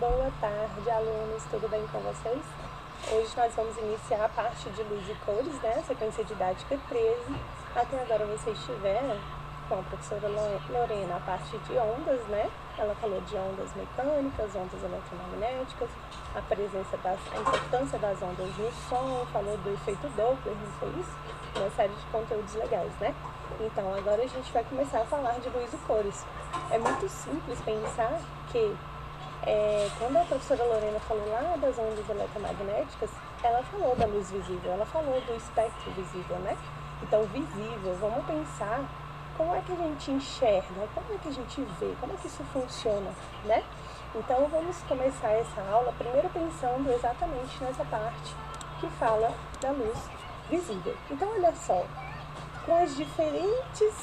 Boa tarde, alunos, tudo bem com vocês? Hoje nós vamos iniciar a parte de luz e cores, né? Sequência didática 13. Até agora vocês tiveram com a professora Lorena a parte de ondas, né? Ela falou de ondas mecânicas, ondas eletromagnéticas, a importância das ondas no som, falou do efeito Doppler, não foi isso? Uma série de conteúdos legais, né? Então, agora a gente vai começar a falar de luz e cores. É muito simples pensar que quando a professora Lorena falou lá das ondas eletromagnéticas, ela falou da luz visível, ela falou do espectro visível, né? Então, visível, vamos pensar como é que a gente enxerga, como é que a gente vê, como é que isso funciona, né? Então, vamos começar essa aula primeiro pensando exatamente nessa parte que fala da luz visível. Então, olha só, com as diferentes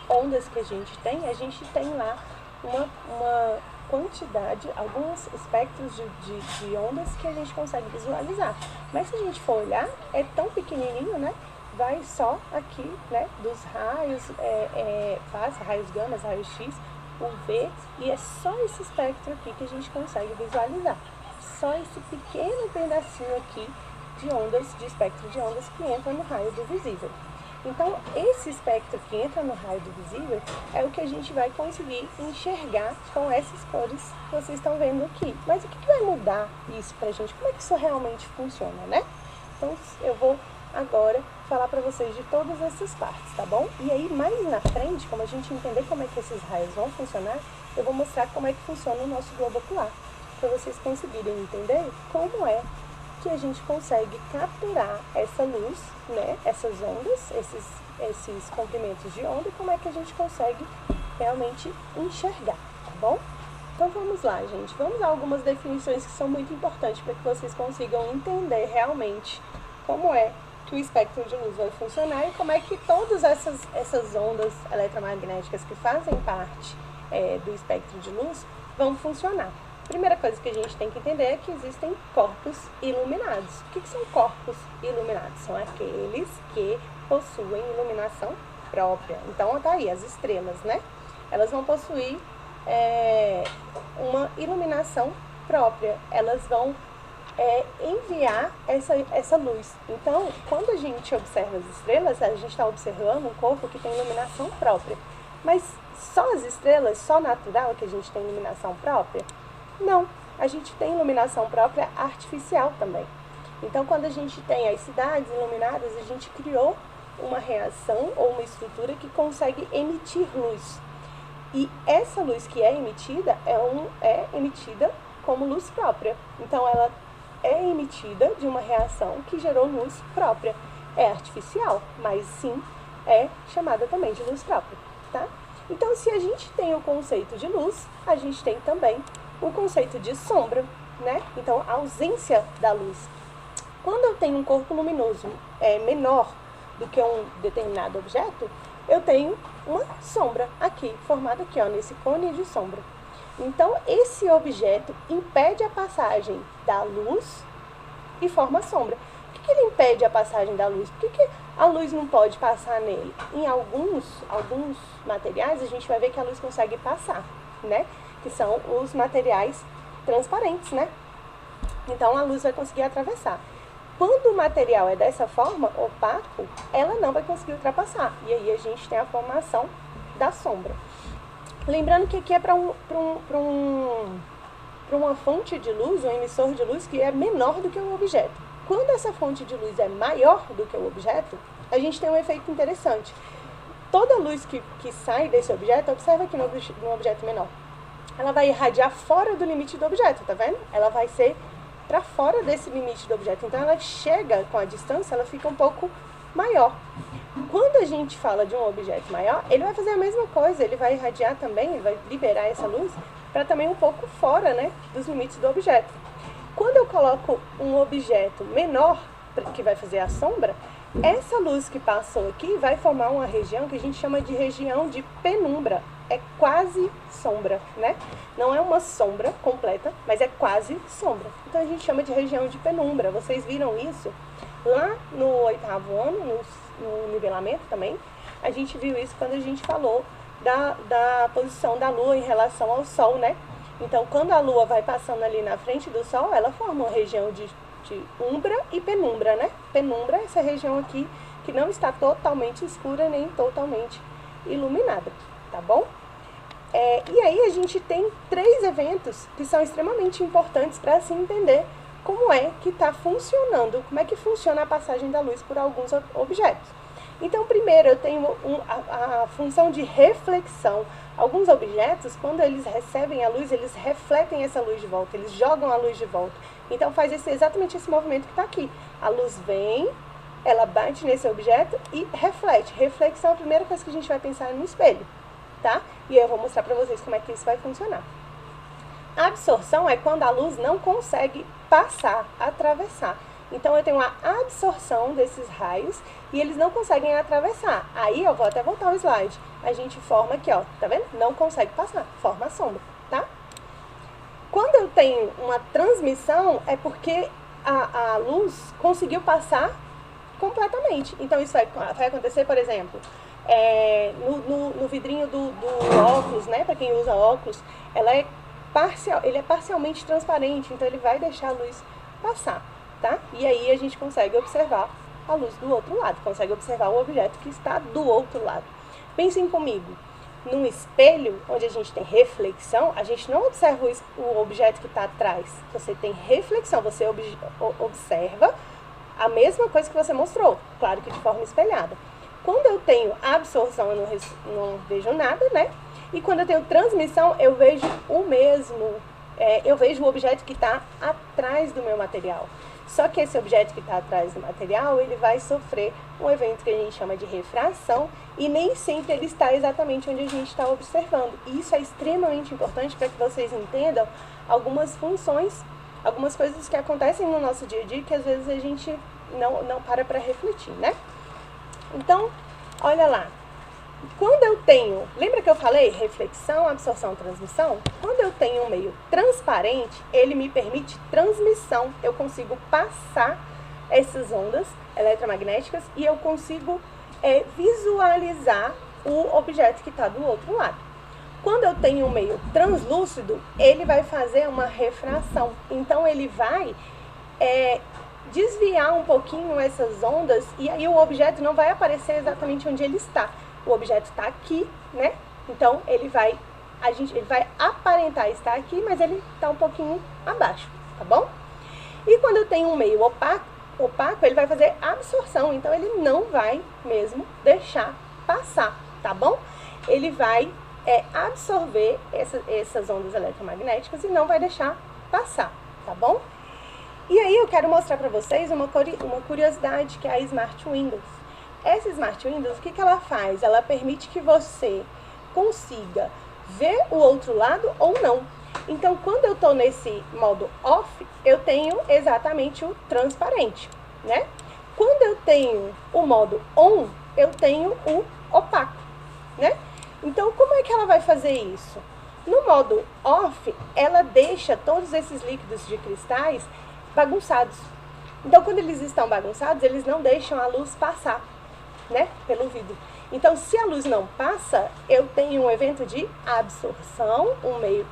ondas que a gente tem lá uma quantidade, alguns espectros de ondas que a gente consegue visualizar. Mas se a gente for olhar, é tão pequenininho, né? Vai só aqui, né? Dos raios, raios gama, raios X, UV, e é só esse espectro aqui que a gente consegue visualizar. Só esse pequeno pedacinho aqui de ondas, de espectro de ondas que entra no raio do visível. Então, esse espectro que entra no raio do visível é o que a gente vai conseguir enxergar com essas cores que vocês estão vendo aqui. Mas o que vai mudar isso pra gente? Como é que isso realmente funciona, né? Então, eu vou agora falar para vocês de todas essas partes, tá bom? E aí, mais na frente, como a gente entender como é que esses raios vão funcionar, eu vou mostrar como é que funciona o nosso globo ocular, para vocês conseguirem entender como é que a gente consegue capturar essa luz, né, essas ondas, esses comprimentos de onda, e como é que a gente consegue realmente enxergar, tá bom? Então vamos lá, gente, vamos a algumas definições que são muito importantes para que vocês consigam entender realmente como é que o espectro de luz vai funcionar e como é que todas essas ondas eletromagnéticas que fazem parte do espectro de luz vão funcionar. Primeira coisa que a gente tem que entender é que existem corpos iluminados. O que são corpos iluminados? São aqueles que possuem iluminação própria. Então, tá aí, as estrelas, né? Elas vão possuir uma iluminação própria. Elas vão enviar essa luz. Então, quando a gente observa as estrelas, a gente está observando um corpo que tem iluminação própria. Mas só as estrelas, só natural que a gente tem iluminação própria? Não, a gente tem iluminação própria artificial também. Então, quando a gente tem as cidades iluminadas, a gente criou uma reação ou uma estrutura que consegue emitir luz. E essa luz que é emitida é emitida como luz própria. Então, ela é emitida de uma reação que gerou luz própria. É artificial, mas sim é chamada também de luz própria, tá? Então, se a gente tem o conceito de luz, a gente tem também o conceito de sombra, né? Então, a ausência da luz. Quando eu tenho um corpo luminoso menor do que um determinado objeto, eu tenho uma sombra aqui, formada aqui, ó, nesse cone de sombra. Então, esse objeto impede a passagem da luz e forma sombra. Por que ele impede a passagem da luz? Por que a luz não pode passar nele? Em alguns materiais, a gente vai ver que a luz consegue passar, né? Que são os materiais transparentes, né? Então, a luz vai conseguir atravessar. Quando o material é dessa forma, opaco, ela não vai conseguir ultrapassar. E aí a gente tem a formação da sombra. Lembrando que aqui é para uma fonte de luz, um emissor de luz que é menor do que o objeto. Quando essa fonte de luz é maior do que o objeto, a gente tem um efeito interessante. Toda luz que sai desse objeto, observa aqui no objeto menor, ela vai irradiar fora do limite do objeto, tá vendo? Ela vai ser para fora desse limite do objeto. Então, ela chega com a distância, ela fica um pouco maior. Quando a gente fala de um objeto maior, ele vai fazer a mesma coisa, ele vai irradiar também, ele vai liberar essa luz para também um pouco fora, né, dos limites do objeto. Quando eu coloco um objeto menor, que vai fazer a sombra, essa luz que passou aqui vai formar uma região que a gente chama de região de penumbra. É quase sombra, né? Não é uma sombra completa, mas é quase sombra. Então, a gente chama de região de penumbra. Vocês viram isso lá no 8º ano, no nivelamento também. A gente viu isso quando a gente falou da posição da Lua em relação ao Sol, né? Então, quando a Lua vai passando ali na frente do Sol, ela forma uma região de umbra e penumbra, né? Penumbra é essa região aqui que não está totalmente escura nem totalmente iluminada, tá bom? E aí a gente tem 3 eventos que são extremamente importantes para se entender como é que está funcionando, como é que funciona a passagem da luz por alguns objetos. Então, primeiro, eu tenho a função de reflexão. Alguns objetos, quando eles recebem a luz, eles refletem essa luz de volta, eles jogam a luz de volta. Então, faz exatamente esse movimento que está aqui. A luz vem, ela bate nesse objeto e reflete. Reflexão é a primeira coisa que a gente vai pensar no espelho, tá? E eu vou mostrar para vocês como é que isso vai funcionar. A absorção é quando a luz não consegue passar, atravessar. Então, eu tenho a absorção desses raios e eles não conseguem atravessar. Aí, eu vou até voltar o slide. A gente forma aqui, ó, tá vendo? Não consegue passar, forma a sombra, tá? Quando eu tenho uma transmissão, é porque a luz conseguiu passar completamente. Então, isso vai acontecer, por exemplo, no vidrinho do óculos, né? Para quem usa óculos, ele é parcialmente transparente, então ele vai deixar a luz passar, tá? E aí a gente consegue observar a luz do outro lado, consegue observar o objeto que está do outro lado. Pensem comigo, num espelho onde a gente tem reflexão, a gente não observa o objeto que está atrás, você tem reflexão, você observa a mesma coisa que você mostrou, claro que de forma espelhada. Quando eu tenho absorção, eu não vejo nada, né? E quando eu tenho transmissão, eu vejo o mesmo, eu vejo o objeto que está atrás do meu material. Só que esse objeto que está atrás do material, ele vai sofrer um evento que a gente chama de refração e nem sempre ele está exatamente onde a gente está observando. E isso é extremamente importante para que vocês entendam algumas funções, algumas coisas que acontecem no nosso dia a dia que às vezes a gente não para refletir, né? Então, olha lá. Quando eu tenho, lembra que eu falei reflexão, absorção, transmissão? Quando eu tenho um meio transparente, ele me permite transmissão. Eu consigo passar essas ondas eletromagnéticas e eu consigo visualizar o objeto que está do outro lado. Quando eu tenho um meio translúcido, ele vai fazer uma refração. Então, ele vai desviar um pouquinho essas ondas e aí o objeto não vai aparecer exatamente onde ele está. O objeto está aqui, né? Então, ele vai aparentar estar aqui, mas ele está um pouquinho abaixo, tá bom? E quando eu tenho um meio opaco, ele vai fazer absorção, então ele não vai mesmo deixar passar, tá bom? Ele vai absorver essas ondas eletromagnéticas e não vai deixar passar, tá bom? E aí eu quero mostrar para vocês uma curiosidade que é a Smart Windows. Essa Smart Windows, o que ela faz? Ela permite que você consiga ver o outro lado ou não. Então, quando eu estou nesse modo off, eu tenho exatamente o transparente, né? Quando eu tenho o modo on, eu tenho o opaco, né? Então, como é que ela vai fazer isso? No modo off, ela deixa todos esses líquidos de cristais bagunçados. Então, quando eles estão bagunçados, eles não deixam a luz passar, né, pelo vidro. Então, se a luz não passa, eu tenho um evento de absorção,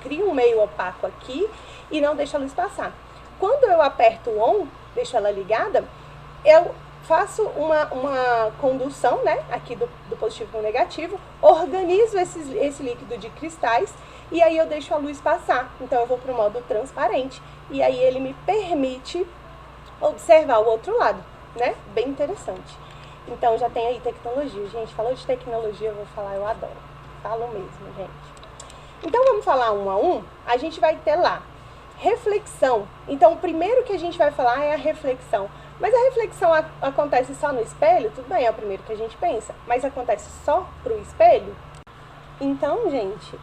crio um meio opaco aqui e não deixo a luz passar. Quando eu aperto o on, deixo ela ligada, eu faço uma condução, né, aqui do positivo para o negativo, organizo esse líquido de cristais e aí eu deixo a luz passar. Então, eu vou para o modo transparente e aí ele me permite observar o outro lado, né? Bem interessante. Então, já tem aí tecnologia. Gente, falou de tecnologia, eu vou falar, eu adoro. Falo mesmo, gente. Então, vamos falar um a um. A gente vai ter lá reflexão. Então, o primeiro que a gente vai falar é a reflexão. Mas a reflexão acontece só no espelho? Tudo bem, é o primeiro que a gente pensa. Mas acontece só pro espelho? Então, gente,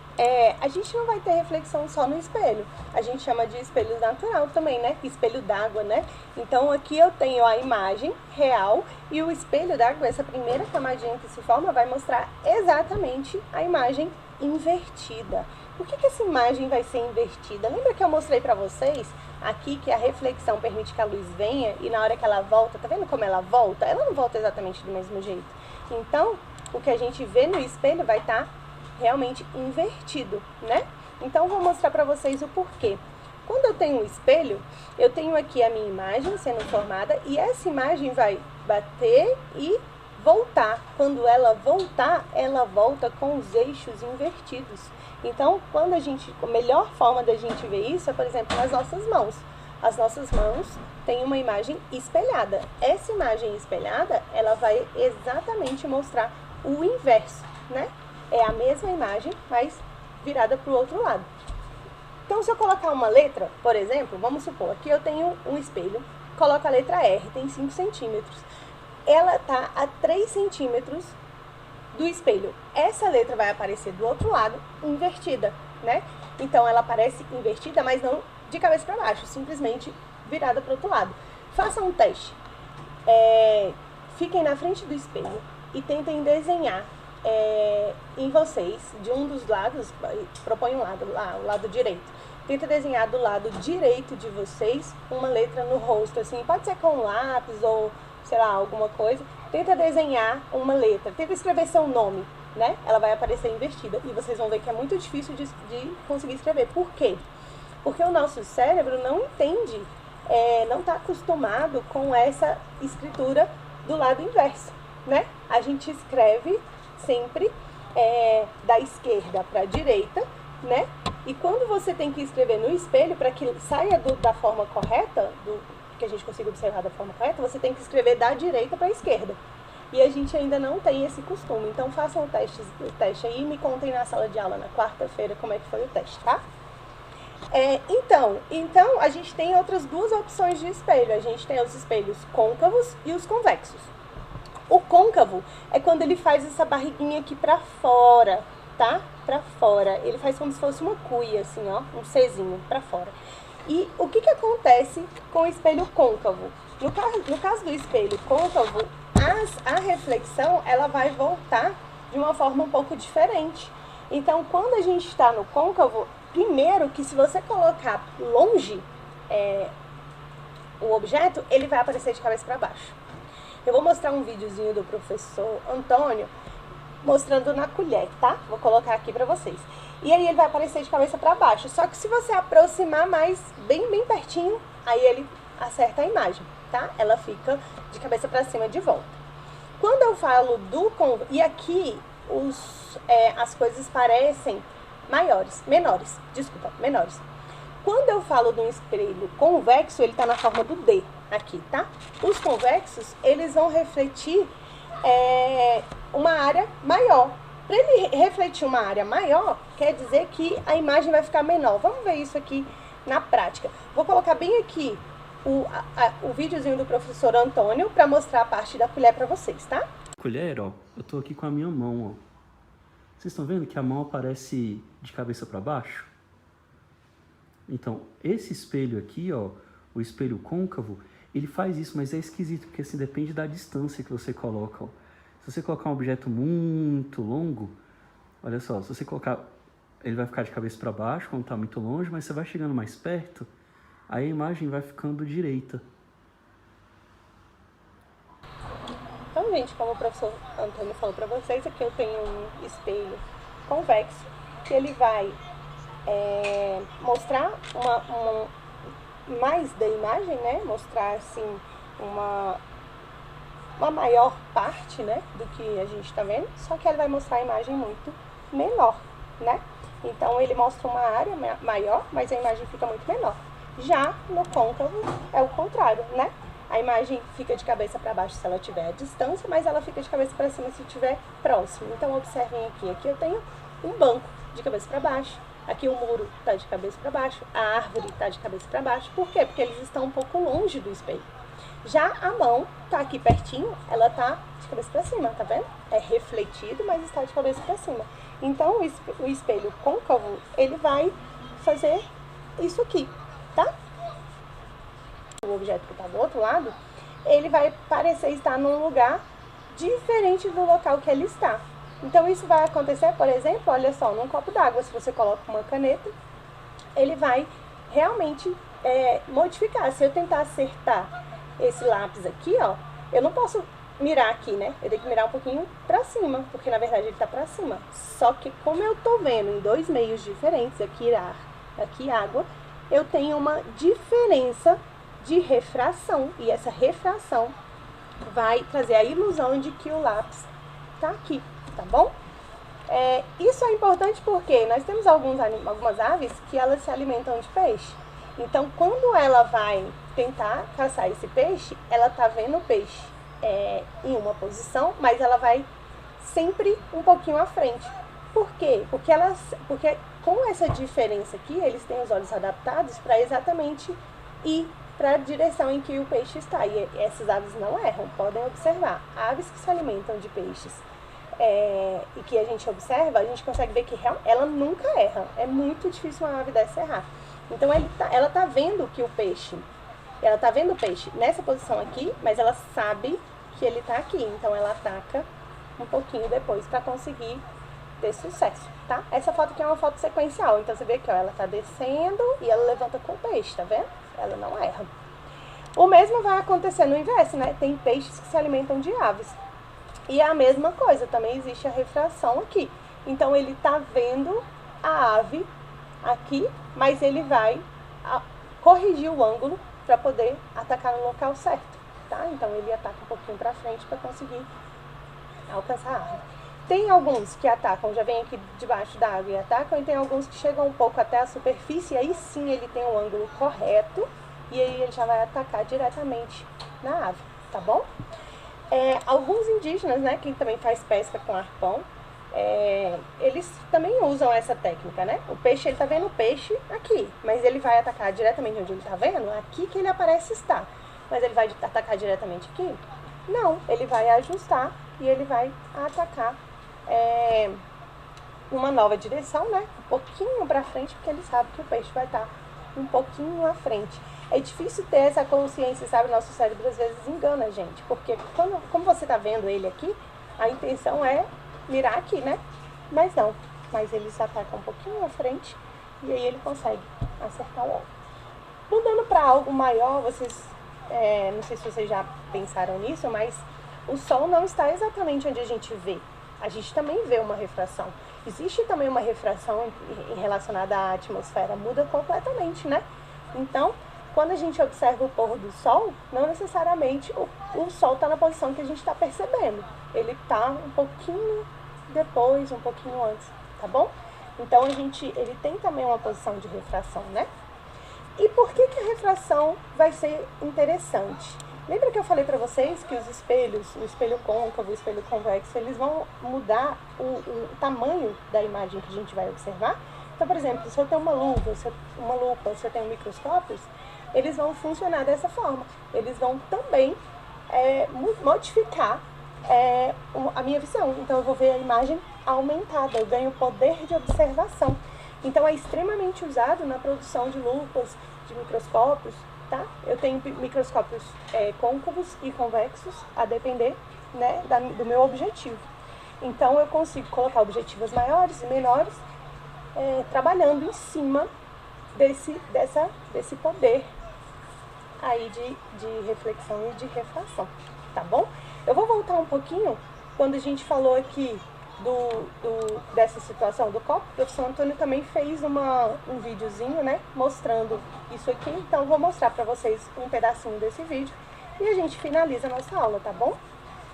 a gente não vai ter reflexão só no espelho. A gente chama de espelho natural também, né? Espelho d'água, né? Então, aqui eu tenho a imagem real e o espelho d'água, essa primeira camadinha que se forma, vai mostrar exatamente a imagem invertida. Por que essa imagem vai ser invertida? Lembra que eu mostrei pra vocês aqui que a reflexão permite que a luz venha e na hora que ela volta, tá vendo como ela volta? Ela não volta exatamente do mesmo jeito. Então, o que a gente vê no espelho vai estar realmente invertido, né? Então, vou mostrar para vocês o porquê. Quando eu tenho um espelho, eu tenho aqui a minha imagem sendo formada e essa imagem vai bater e voltar. Quando ela voltar, ela volta com os eixos invertidos. Então, a melhor forma da gente ver isso é, por exemplo, nas nossas mãos. As nossas mãos têm uma imagem espelhada. Essa imagem espelhada, ela vai exatamente mostrar o inverso, né? É a mesma imagem, mas virada para o outro lado. Então, se eu colocar uma letra, por exemplo, vamos supor, aqui eu tenho um espelho, coloco a letra R, tem 5 centímetros. Ela está a 3 centímetros do espelho. Essa letra vai aparecer do outro lado, invertida, né? Então, ela aparece invertida, mas não de cabeça para baixo, simplesmente virada para o outro lado. Façam um teste. Fiquem na frente do espelho e tentem desenhar em vocês, de um dos lados, propõe um lado lá, o lado direito. Tenta desenhar do lado direito de vocês uma letra no rosto, assim, pode ser com um lápis ou, sei lá, alguma coisa. Tenta desenhar uma letra, tenta escrever seu nome, né? Ela vai aparecer invertida e vocês vão ver que é muito difícil de conseguir escrever. Por quê? Porque o nosso cérebro não entende, não está acostumado com essa escritura do lado inverso, né? A gente escreve sempre da esquerda para a direita, né? E quando você tem que escrever no espelho, para que saia da forma correta, que a gente consiga observar da forma correta, você tem que escrever da direita para a esquerda. E a gente ainda não tem esse costume. Então façam o teste aí e me contem na sala de aula na quarta-feira como é que foi o teste, tá? Então, a gente tem outras duas opções de espelho. A gente tem os espelhos côncavos e os convexos. O côncavo é quando ele faz essa barriguinha aqui pra fora, tá? Pra fora. Ele faz como se fosse uma cuia, assim, ó, um Czinho pra fora. E o que acontece com o espelho côncavo? No caso do espelho côncavo, a reflexão, ela vai voltar de uma forma um pouco diferente. Então, quando a gente está no côncavo, primeiro que se você colocar longe o objeto, ele vai aparecer de cabeça para baixo. Eu vou mostrar um videozinho do professor Antônio mostrando na colher, tá? Vou colocar aqui para vocês. E aí ele vai aparecer de cabeça para baixo. Só que se você aproximar mais, bem pertinho, aí ele acerta a imagem, tá? Ela fica de cabeça para cima de volta. Quando eu falo e aqui as coisas parecem menores. Quando eu falo de um espelho convexo, ele está na forma do D aqui, tá? Os convexos, eles vão refletir uma área maior. Para ele refletir uma área maior, quer dizer que a imagem vai ficar menor. Vamos ver isso aqui na prática. Vou colocar bem aqui o videozinho do professor Antônio para mostrar a parte da colher para vocês, tá? Colher, ó, eu tô aqui com a minha mão, ó. Vocês estão vendo que a mão aparece de cabeça para baixo? Então, esse espelho aqui, ó, o espelho côncavo, ele faz isso, mas é esquisito, porque assim, depende da distância que você coloca, ó. Se você colocar um objeto muito longo, olha só, se você colocar, ele vai ficar de cabeça para baixo quando está muito longe, mas você vai chegando mais perto, aí a imagem vai ficando direita. Então, gente, como o professor Antônio falou para vocês, aqui eu tenho um espelho convexo, que ele vai mostrar mais da imagem, né? Mostrar, assim, uma maior parte, né, do que a gente está vendo, só que ele vai mostrar a imagem muito menor, né? Então, ele mostra uma área maior, mas a imagem fica muito menor. Já no côncavo é o contrário, né? A imagem fica de cabeça para baixo se ela estiver à distância, mas ela fica de cabeça para cima se estiver próximo. Então, observem aqui. Aqui eu tenho um banco de cabeça para baixo. Aqui o muro está de cabeça para baixo. A árvore está de cabeça para baixo. Por quê? Porque eles estão um pouco longe do espelho. Já a mão está aqui pertinho, ela está de cabeça para cima, tá vendo? É refletido, mas está de cabeça para cima. Então, o espelho côncavo, ele vai fazer isso aqui, tá? O objeto que está do outro lado, ele vai parecer estar num lugar diferente do local que ele está. Então, isso vai acontecer, por exemplo, olha só, num copo d'água, se você coloca uma caneta, ele vai realmente modificar. Se eu tentar acertar esse lápis aqui, ó, eu não posso mirar aqui, né? Eu tenho que mirar um pouquinho pra cima, porque na verdade ele tá pra cima. Só que como eu tô vendo em dois meios diferentes, aqui ar, aqui água, eu tenho uma diferença de refração. E essa refração vai trazer a ilusão de que o lápis tá aqui, tá bom? Isso é importante porque nós temos algumas aves que elas se alimentam de peixe. Então, quando ela vai tentar caçar esse peixe, ela tá vendo o peixe em uma posição, mas ela vai sempre um pouquinho à frente. Por quê? Porque com essa diferença aqui, eles têm os olhos adaptados para exatamente ir para a direção em que o peixe está. E essas aves não erram, podem observar. Aves que se alimentam de peixes e que a gente observa, a gente consegue ver que ela nunca erra. É muito difícil uma ave dessa errar. Então ela tá vendo que ela tá vendo o peixe nessa posição aqui, mas ela sabe que ele tá aqui. Então ela ataca um pouquinho depois para conseguir ter sucesso, tá? Essa foto aqui é uma foto sequencial. Então você vê que ela tá descendo e ela levanta com o peixe, tá vendo? Ela não erra. O mesmo vai acontecer no inverso, né? Tem peixes que se alimentam de aves. E é a mesma coisa, também existe a refração aqui. Então ele tá vendo a ave aqui, mas ele vai corrigir o ângulo para poder atacar no local certo, tá? Então ele ataca um pouquinho para frente para conseguir alcançar a árvore. Tem alguns que atacam, já vem aqui debaixo da água e atacam, e tem alguns que chegam um pouco até a superfície, e aí sim ele tem o ângulo correto, e aí ele já vai atacar diretamente na ave, tá bom? Alguns indígenas, né, que também faz pesca com arpão, eles também usam essa técnica, né? O peixe, ele tá vendo o peixe aqui, mas ele vai atacar diretamente onde ele tá vendo, aqui que ele aparece estar. Mas ele vai atacar diretamente aqui? Não, ele vai ajustar e ele vai atacar uma nova direção, né? Um pouquinho pra frente, porque ele sabe que o peixe vai estar um pouquinho à frente. É difícil ter essa consciência, sabe? Nosso cérebro às vezes engana a gente, porque como você tá vendo ele aqui, a intenção é mirar aqui, né? Mas não, mas eles atacam um pouquinho à frente e aí ele consegue acertar o alvo. Mudando para algo maior, vocês, não sei se vocês já pensaram nisso, mas o sol não está exatamente onde a gente vê. A gente também vê uma refração. Existe também uma refração relacionada à atmosfera, muda completamente, né? Então, quando a gente observa o pôr do sol, não necessariamente o sol está na posição que a gente está percebendo. Ele está um pouquinho depois, um pouquinho antes, tá bom? Então, ele tem também uma posição de refração, né? E por que a refração vai ser interessante? Lembra que eu falei para vocês que os espelhos, o espelho côncavo, o espelho convexo, eles vão mudar o tamanho da imagem que a gente vai observar? Então, por exemplo, se eu tenho uma lupa, se eu tenho microscópios, eles vão funcionar dessa forma. Eles vão também modificar a minha visão. Então, eu vou ver a imagem aumentada, eu ganho poder de observação. Então, é extremamente usado na produção de lupas, de microscópios, tá? Eu tenho microscópios côncavos e convexos, a depender, né, do meu objetivo. Então, eu consigo colocar objetivos maiores e menores, trabalhando em cima desse poder aí de reflexão e de refração, tá bom? Eu vou voltar um pouquinho quando a gente falou aqui dessa situação do copo. O professor Antônio também fez um videozinho, né, mostrando isso aqui. Então eu vou mostrar para vocês um pedacinho desse vídeo e a gente finaliza a nossa aula, tá bom?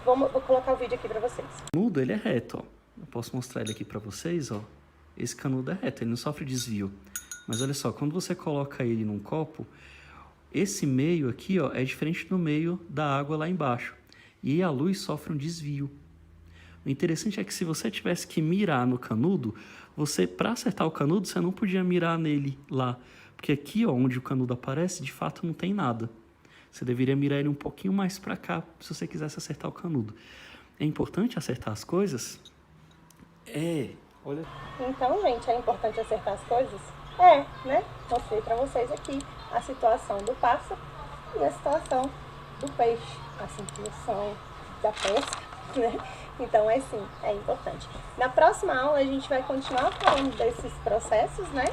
Vou colocar o vídeo aqui para vocês. O canudo, ele é reto, ó. Eu posso mostrar ele aqui para vocês, ó. Esse canudo é reto, ele não sofre desvio. Mas olha só, quando você coloca ele num copo, esse meio aqui, ó, é diferente do meio da água lá embaixo. E a luz sofre um desvio. O interessante é que se você tivesse que mirar no canudo, para acertar o canudo, você não podia mirar nele lá. Porque aqui, ó, onde o canudo aparece, de fato não tem nada. Você deveria mirar ele um pouquinho mais para cá, se você quisesse acertar o canudo. É importante acertar as coisas? Olha. Então, gente, é importante acertar as coisas? Né? Mostrei para vocês aqui a situação do pássaro e a situação do peixe, a situação da pesca, né? Então, sim, é importante. Na próxima aula, a gente vai continuar falando desses processos, né?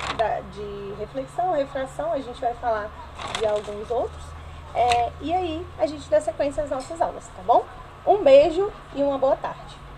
De reflexão, refração, a gente vai falar de alguns outros. E aí, a gente dá sequência às nossas aulas, tá bom? Um beijo e uma boa tarde.